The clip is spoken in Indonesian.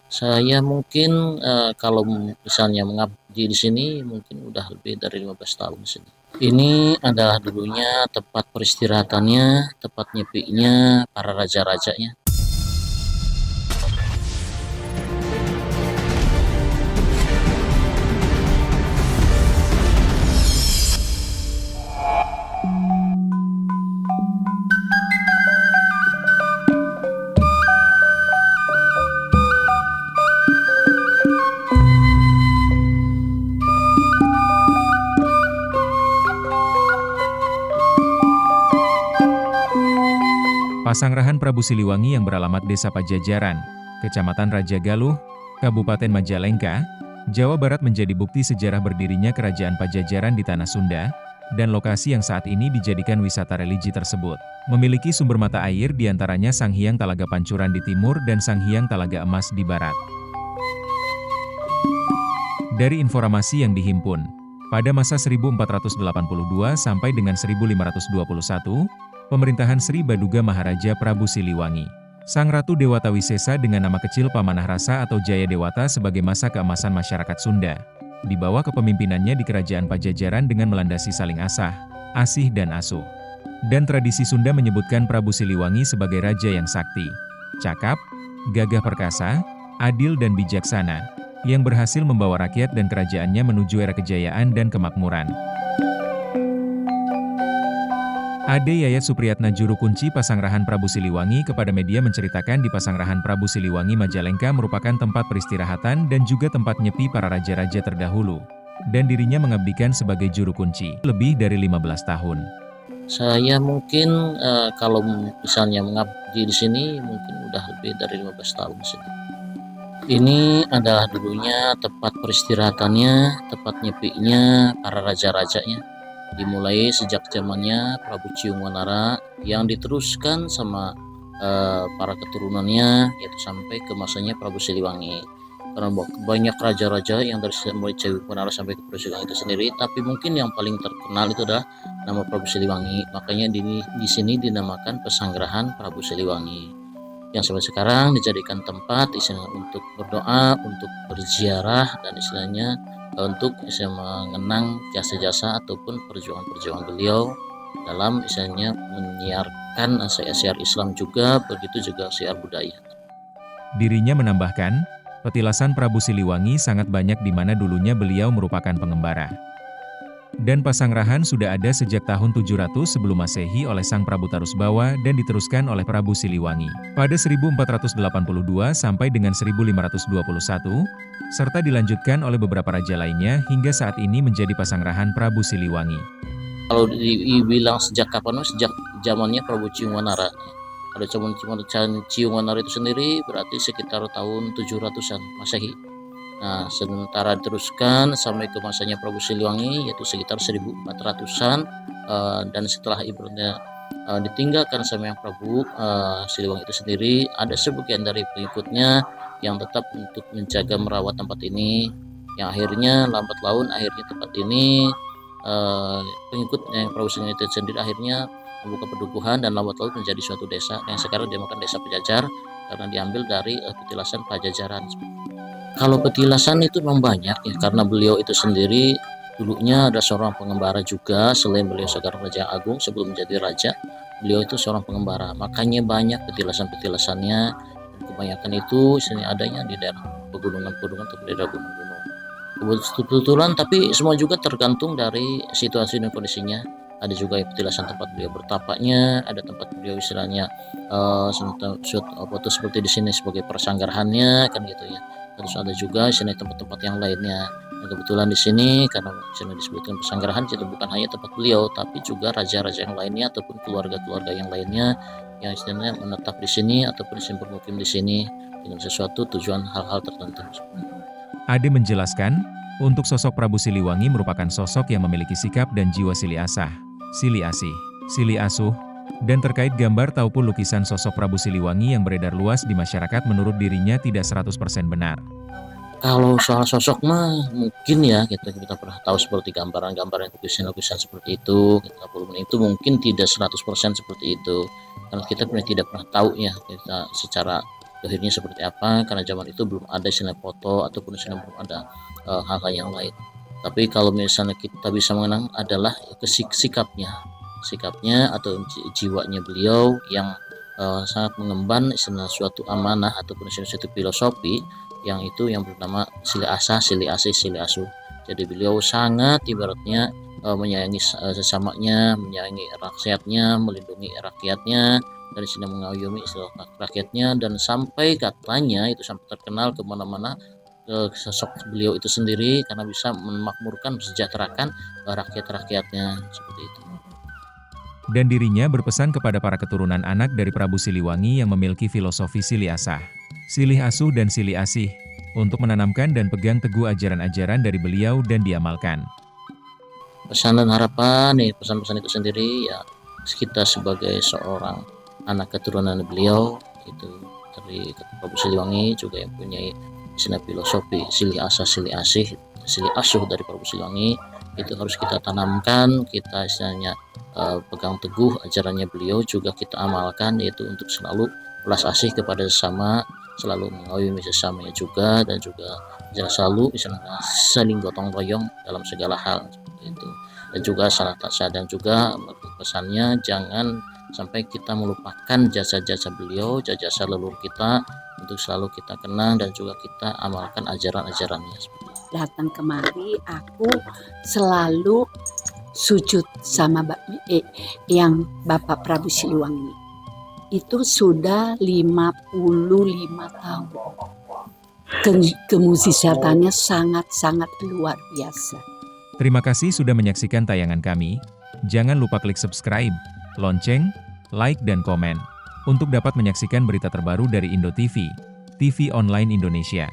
Saya mungkin, kalau misalnya mengabdi di sini mungkin udah lebih dari 15 tahun di sini. Ini adalah dulunya tempat peristirahatannya, tempat nyepinya para raja-rajanya. Pasanggrahan Prabu Siliwangi yang beralamat Desa Pajajaran, Kecamatan Raja Galuh, Kabupaten Majalengka, Jawa Barat menjadi bukti sejarah berdirinya Kerajaan Pajajaran di Tanah Sunda, dan lokasi yang saat ini dijadikan wisata religi tersebut. Memiliki sumber mata air diantaranya Sanghyang Talaga Pancuran di timur dan Sanghyang Talaga Emas di barat. Dari informasi yang dihimpun, pada masa 1482 sampai dengan 1521, pemerintahan Sri Baduga Maharaja Prabu Siliwangi, Sang Ratu Dewata Wisesa dengan nama kecil Pamanah Rasa atau Jaya Dewata sebagai masa keemasan masyarakat Sunda, di bawah kepemimpinannya di Kerajaan Pajajaran dengan melandasi saling asah, asih dan asuh. Dan tradisi Sunda menyebutkan Prabu Siliwangi sebagai raja yang sakti, cakap, gagah perkasa, adil dan bijaksana, yang berhasil membawa rakyat dan kerajaannya menuju era kejayaan dan kemakmuran. Ade Yayat Supriyatna Juru Kunci Pasanggrahan Prabu Siliwangi kepada media menceritakan di Pasanggrahan Prabu Siliwangi Majalengka merupakan tempat peristirahatan dan juga tempat nyepi para raja-raja terdahulu. Dan dirinya mengabdikan sebagai juru kunci lebih dari 15 tahun. Saya mungkin, kalau misalnya mengabdi di sini mungkin udah lebih dari 15 tahun di sini. Ini adalah dulunya tempat peristirahatannya, tempat nyepinya para raja-rajanya. Dimulai sejak zamannya Prabu Ciungwanara yang diteruskan sama para keturunannya, yaitu sampai ke masanya Prabu Siliwangi. Karena banyak raja-raja yang dari mulai Ciungwanara sampai ke Prabu Siliwangi itu sendiri, tapi mungkin yang paling terkenal itu adalah nama Prabu Siliwangi. Makanya di sini dinamakan Pesanggrahan Prabu Siliwangi, yang sampai sekarang dijadikan tempat istilahnya untuk berdoa, untuk berziarah, dan istilahnya untuk mengenang jasa-jasa ataupun perjuangan-perjuangan beliau dalam istilahnya menyiarkan syiar Islam juga, begitu juga syiar budaya. Dirinya menambahkan, petilasan Prabu Siliwangi sangat banyak di mana dulunya beliau merupakan pengembara. Dan Pasanggrahan sudah ada sejak tahun 700 sebelum Masehi oleh Sang Prabu Tarusbawa dan diteruskan oleh Prabu Siliwangi pada 1482 sampai dengan 1521, serta dilanjutkan oleh beberapa raja lainnya hingga saat ini menjadi Pasanggrahan Prabu Siliwangi. Kalau dibilang sejak kapan, sejak zamannya Prabu Ciungwanara. Ada Ciungwanara itu sendiri berarti sekitar tahun 700-an Masehi. Nah, sementara diteruskan sampai ke masanya Prabu Siliwangi yaitu sekitar 1400-an, dan setelah ibaratnya ditinggalkan sama yang Prabu Siliwangi itu sendiri, ada sebagian dari pengikutnya yang tetap untuk menjaga merawat tempat ini, yang akhirnya lambat laun akhirnya tempat ini pengikutnya yang Prabu Siliwangi itu sendiri akhirnya membuka pedukuhan dan lambat laun menjadi suatu desa yang sekarang dinamakan Desa Pajajar karena diambil dari petilasan Pajajaran. Kalau petilasan itu memang banyak ya, karena beliau itu sendiri dulunya ada seorang pengembara juga. Selain beliau sekarang Raja Agung, sebelum menjadi raja, beliau itu seorang pengembara. Makanya banyak petilasan-petilasannya, dan kebanyakan itu sini adanya di daerah pegunungan-pegunungan atau di daerah gunung-gunung. Kebetulan, tapi semua juga tergantung dari situasi dan kondisinya. Ada juga petilasan tempat beliau bertapaknya, ada tempat beliau istilahnya seperti di sini sebagai persanggrahannya kan gitu ya. Terus ada juga di sini tempat-tempat yang lainnya. Dan kebetulan di sini karena sini disebutkan pesanggrahan, jadi bukan hanya tempat beliau, tapi juga raja-raja yang lainnya ataupun keluarga-keluarga yang lainnya yang istilahnya menetap di sini ataupun bermukim di sini dengan sesuatu tujuan hal-hal tertentu. Ade menjelaskan, untuk sosok Prabu Siliwangi merupakan sosok yang memiliki sikap dan jiwa sili asah, sili asih, sili asuh, dan terkait gambar ataupun lukisan sosok Prabu Siliwangi yang beredar luas di masyarakat menurut dirinya tidak 100% benar. Kalau soal sosok mah mungkin ya kita pernah tahu seperti gambaran-gambaran lukisan-lukisan seperti itu mungkin tidak 100% seperti itu. Karena kita tidak pernah tahu ya kita secara dohirnya seperti apa, karena zaman itu belum ada istilah foto ataupun istilah belum ada hal-hal yang lain. Tapi kalau misalnya kita bisa mengenang adalah sikapnya atau jiwanya beliau yang sangat mengemban istilah suatu amanah ataupun istilah suatu filosofi yang itu yang bernama sili asah, sili asih, sili asuh. Jadi beliau sangat ibaratnya menyayangi sesamanya, menyayangi rakyatnya, melindungi rakyatnya, dan sedang mengayomi rakyatnya, dan sampai katanya itu sampai terkenal kemana-mana sosok beliau itu sendiri karena bisa memakmurkan, mesejahterakan rakyat-rakyatnya seperti itu. Dan dirinya berpesan kepada para keturunan anak dari Prabu Siliwangi yang memiliki filosofi silih asah, silih asuh dan silih asih, untuk menanamkan dan pegang teguh ajaran-ajaran dari beliau dan diamalkan. Pesan dan harapan nih, pesan-pesan itu sendiri ya, kita sebagai seorang anak keturunan beliau itu dari Prabu Siliwangi juga yang punya istilah filosofi silih asah, silih asih, silih asuh dari Prabu Siliwangi itu harus kita tanamkan, kita istilahnya pegang teguh ajarannya beliau, juga kita amalkan, yaitu untuk selalu belas asih kepada sesama, selalu mengayomi sesamanya juga, dan juga jangan selalu misalnya saling gotong royong dalam segala hal seperti itu. Dan juga salah tak sadar juga pesannya, jangan sampai kita melupakan jasa-jasa beliau, jasa leluhur kita, untuk selalu kita kenang dan juga kita amalkan ajaran-ajarannya. Datang kemari aku selalu sujud sama yang Bapak Prabu Siliwangi. Itu sudah 55 tahun. Kemuzisatannya sangat-sangat luar biasa. Terima kasih sudah menyaksikan tayangan kami. Jangan lupa klik subscribe, lonceng, like dan komen untuk dapat menyaksikan berita terbaru dari Indo TV, TV online Indonesia.